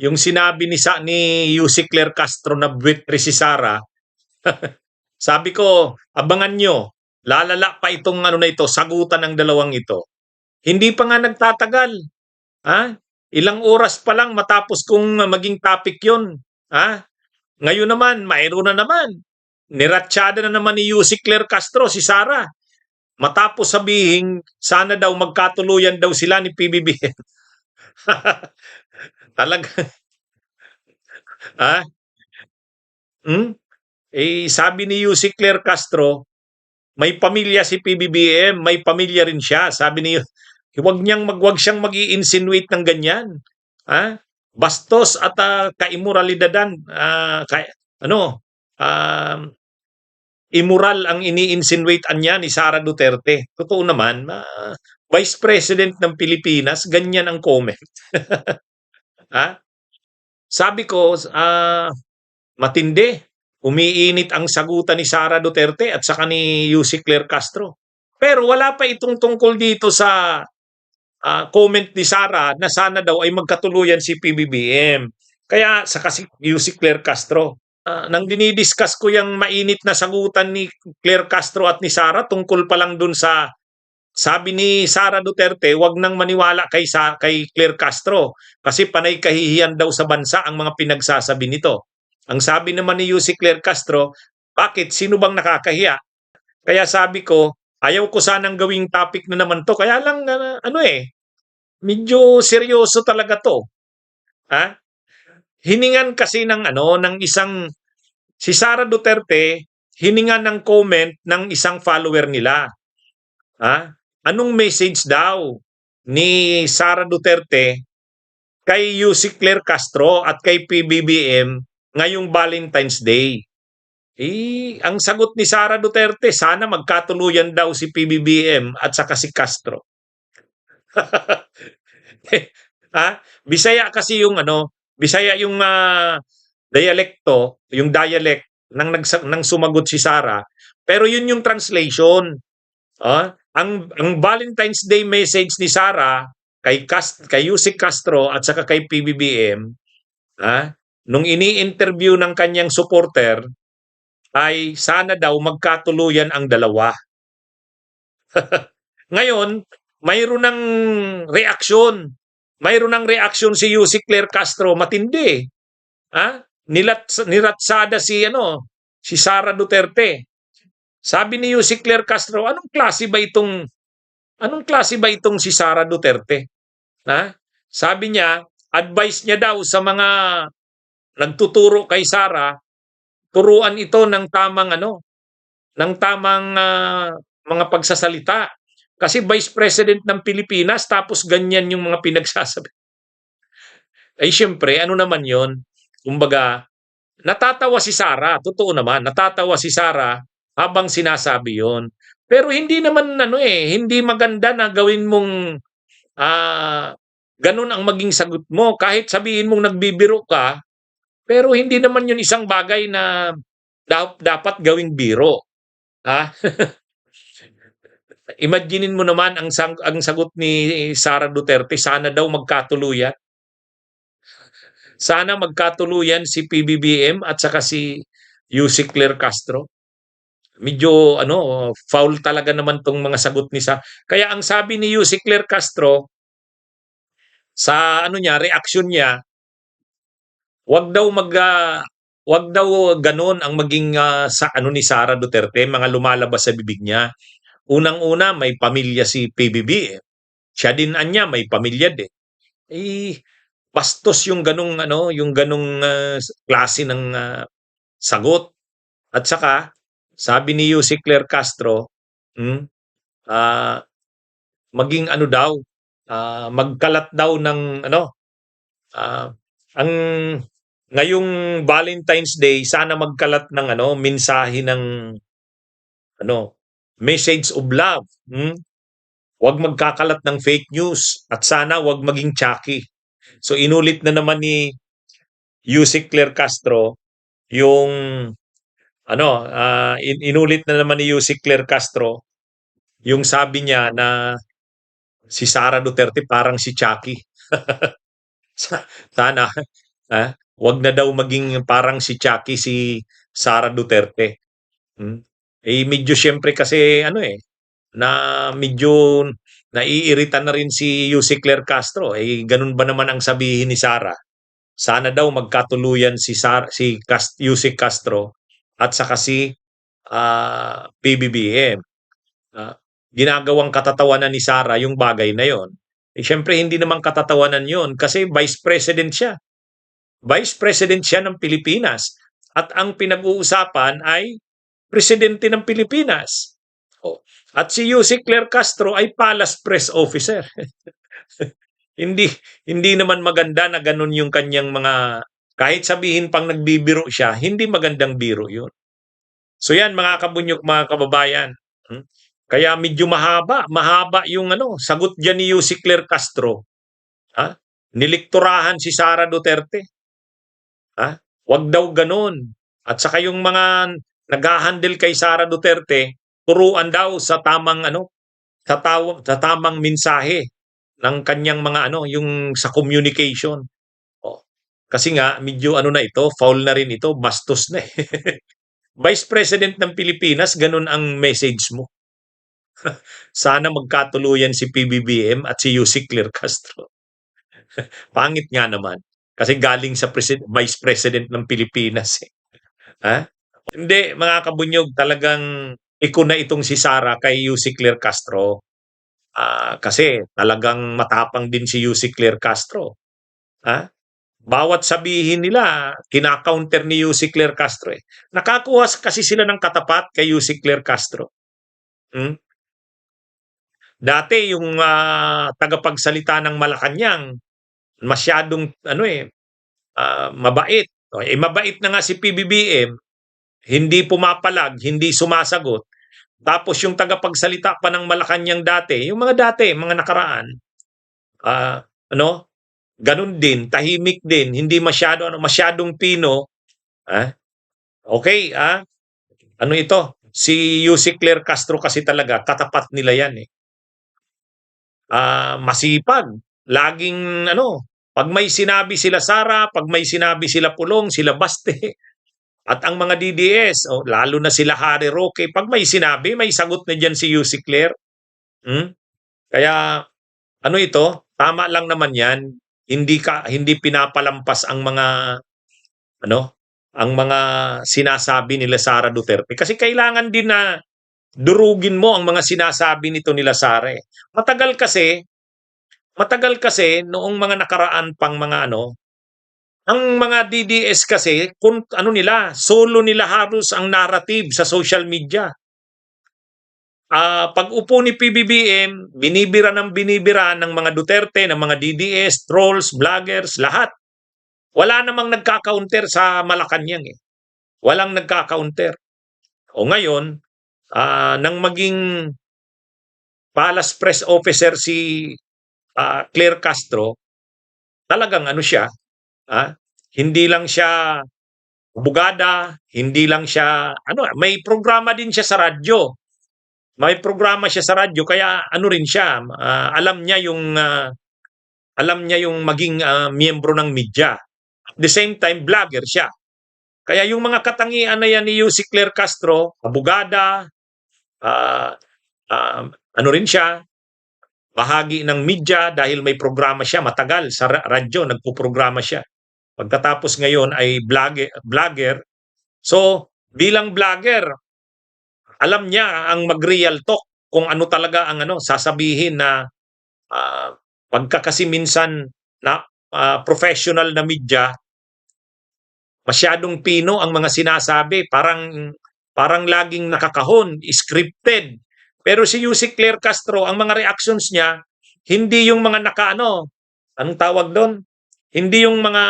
yung sinabi ni Yussi Claire Castro na buwitri si Sara, sabi ko, abangan nyo, lalala pa itong ano na ito, sagutan ng dalawang ito. Hindi pa nga nagtatagal. Ha? Ilang oras pa lang matapos kung maging topic yun. Ha? Ngayon naman, mayroon na naman. Niratsyada na naman ni Yussi Claire Castro si Sara. Matapos sabihin, sana daw magkatuluyan daw sila ni PBBM. Talaga, ha? Hmm? Sabi ni Yussi Claire Castro, may pamilya si PBBM, may pamilya rin siya. Sabi ni wag siyang magi-insinuate ng ganyan. Ha? Bastos at kaimoralidadan, ano, immoral ang ini-insinuate niya ni Sara Duterte. Totoo naman, Vice President ng Pilipinas, ganyan ang comment. Ha? Sabi ko, matindi. Umiinit ang sagutan ni Sara Duterte at saka ni Yussi Claire Castro. Pero wala pa itong tungkol dito sa comment ni Sara na sana daw ay magkatuluyan si PBBM. Kaya sa kasi Yussi Claire Castro, nang dinidiscuss ko yung mainit na sagutan ni Claire Castro at ni Sara tungkol pa lang dun sa sabi ni Sara Duterte, wag nang maniwala kay Claire Castro kasi panay kahihiyan daw sa bansa ang mga pinagsasabi nito. Ang sabi naman ni Yussi Claire Castro, bakit? Sino bang nakakahiya? Kaya sabi ko, ayaw ko sanang gawing topic na naman to. Kaya lang, medyo seryoso talaga to. Ha? Hiningan kasi ng isang, si Sara Duterte, hiningan ng comment ng isang follower nila. Ha? Anong message daw ni Sara Duterte kay Yussi Claire Castro at kay PBBM ngayong Valentine's Day? Ang sagot ni Sara Duterte, sana magkatuluyan daw si PBBM at saka si Castro. Ha? Bisaya kasi yung Bisaya yung dialekto, yung dialect nang sumagot si Sara. Pero yun yung translation. Ang Valentine's Day message ni Sara kay Yussi Castro at saka kay PBBM, nung ini-interview ng kanyang supporter, ay sana daw magkatuluyan ang dalawa. Ngayon, mayroon ng reaksyon. Mayroon ng reaksyon si Yussi Claire Castro, matindi. Niratsada si Sara Duterte. Sabi ni Yussi Claire Castro, anong klase ba itong si Sara Duterte? Sabi niya, advice niya daw sa mga nagtuturo kay Sara, turuan ito ng tamang mga pagsasalita. Kasi Vice President ng Pilipinas tapos ganyan yung mga pinagsasabi. Ay syempre, ano naman yon? Kumbaga, natatawa si Sara, totoo naman, natatawa si Sara habang sinasabi yon. Pero hindi naman hindi maganda na gawin mong ganun ang maging sagot mo. Kahit sabihin mong nagbibiro ka, pero hindi naman yun isang bagay na dapat gawing biro. Imaginein mo naman ang sagot ni Sara Duterte, sana daw magkatuluyan. Sana magkatuluyan si PBBM at saka si Yussi Claire Castro. Medyo foul talaga naman tong mga sagot ni Sara. Kaya ang sabi ni Yussi Claire Castro sa reaksyon niya, wag daw ganun ang maging sa ni Sara Duterte, mga lumalabas sa bibig niya. Unang-una, may pamilya si PBBM. Siya din anya, may pamilya din. Bastos yung ganung klase ng sagot. At saka, sabi ni Yussi Claire Castro, maging magkalat daw ng ang ngayong Valentine's Day, sana magkalat ng mensahe ng message of love. Huwag magkakalat ng fake news at sana huwag maging chucky. So inulit na naman ni Yussi Claire Castro yung inulit na naman ni Yussi Claire Castro yung sabi niya na si Sara Duterte parang si Chucky. Sana Wag na daw maging parang si Chucky si Sara Duterte. Hmm. Medyo siyempre kasi ano, na medyo naiirita na rin si Yusek Claire Castro, ganun ba naman ang sabihin ni Sara? Sana daw magkatuluyan si Yusek Castro at saka si PBBM. Ah, Ginagawang katatawanan ni Sara yung bagay na yon. Siyempre hindi naman katatawanan yon kasi Vice President siya. Vice President siya ng Pilipinas. At ang pinag-uusapan ay Presidente ng Pilipinas. Oh. At si Yusek Claire Castro ay Palace Press Officer. hindi hindi naman maganda na ganun yung kanyang mga, kahit sabihin pang nagbibiro siya, hindi magandang biro yun. So yan mga kabunyok, mga kababayan. Hmm? Kaya medyo mahaba yung sagot diyan ni Yusek Claire Castro. Ha? Nilikturahan si Sara Duterte. Ha? Wag daw ganun. At saka yung mga nag-handle kay Sara Duterte, turuan daw sa tamang sa tamang mensahe ng kanyang mga yung sa communication. Oh. Kasi nga medyo na ito, foul na rin ito, bastos na eh. Vice President ng Pilipinas, ganun ang message mo. Sana magkatuluyan si PBBM at si Yusek Claire Castro. Pangit nga naman. Kasi galing sa Vice President ng Pilipinas. Ha? Hindi, mga kabunyog, talagang iko na itong si Sara kay Yusek Claire Castro. Kasi talagang matapang din si Yusek Claire Castro. Ha? Bawat sabihin nila, kina-counter ni Yusek Claire Castro eh. Nakakuha kasi sila ng katapat kay Yusek Claire Castro. Hmm? Dati yung tagapagsalita ng Malacanang, masyadong mabait. Mabait na nga si PBBM, hindi pumapalag, hindi sumasagot. Tapos yung tagapagsalita pa ng Malacanang dati, yung mga mga nakaraan, ano, ganun din, tahimik din, hindi masyadong pino. Okay, ano ito? Si Yusek Claire Castro kasi talaga, katapat nila yan eh. Masipag. Laging pag may sinabi sila Sara, pag may sinabi sila Pulong, sila Baste, at ang mga DDS, lalo na sila Harry Roque, pag may sinabi, may sagot na dyan si Yusek Claire. Kaya ito, tama lang naman yan. Hindi pinapalampas ang mga ang mga sinasabi nila Sara Duterte. Kasi kailangan din na durugin mo ang mga sinasabi nito nila Sara. Matagal kasi noong mga nakaraan pang mga ang mga DDS kasi kung solo nila halos ang narrative sa social media. Pag upo ni PBBM, binibira ng mga Duterte, ng mga DDS, trolls, vloggers, lahat. Wala namang nagka-counter sa Malacanang eh. Walang nagka-counter. O ngayon, nang maging Palace Press Officer si Claire Castro, talagang siya, hindi lang siya bugada, hindi lang siya, may programa din siya sa radyo. May programa siya sa radyo, kaya rin siya, alam niya yung maging miyembro ng media. At the same time, vlogger siya. Kaya yung mga katangian na yan ni Yusek Claire Castro, abogada, rin siya, bahagi ng media dahil may programa siya, matagal sa radyo, nagpo-programa siya. Pagkatapos ngayon ay vlogger. So, bilang vlogger, alam niya ang mag-real talk kung ano talaga ang sasabihin na pagka kasi minsan na professional na media, masyadong pino ang mga sinasabi, parang laging nakakahon, scripted. Pero si Yusek Claire Castro, ang mga reactions niya, hindi yung mga anong tawag doon? Hindi yung mga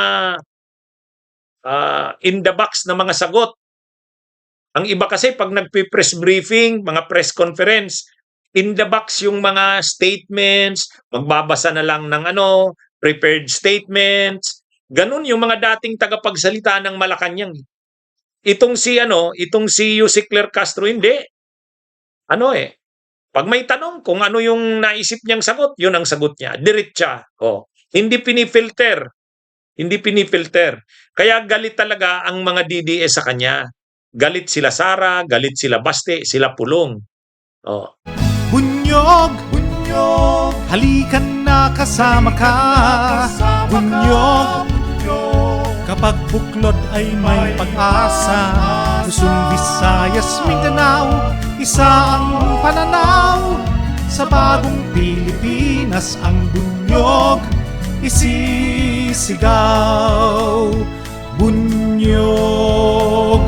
in the box na mga sagot. Ang iba kasi pag nagpe-press briefing, mga press conference, in the box yung mga statements, magbabasa na lang ng prepared statements. Ganun yung mga dating tagapagsalita ng Malacanang. Itong si Yusek Claire Castro, hindi. Pag may tanong kung ano yung naisip niyang sagot, yun ang sagot niya. Diretsa. Hindi pinifilter. Hindi pinipilter. Kaya galit talaga ang mga DDS sa kanya. Galit sila Sara, galit sila Baste, sila Pulong. Oh. Bunyog, bunyog, halikan na kasama ka. Bunyog, kapag buklod ay may pag-asa. Luzon, Visayas, Mindanao, isa ang pananaw. Sa bagong Pilipinas ang bunyog isisigaw. Bunyog,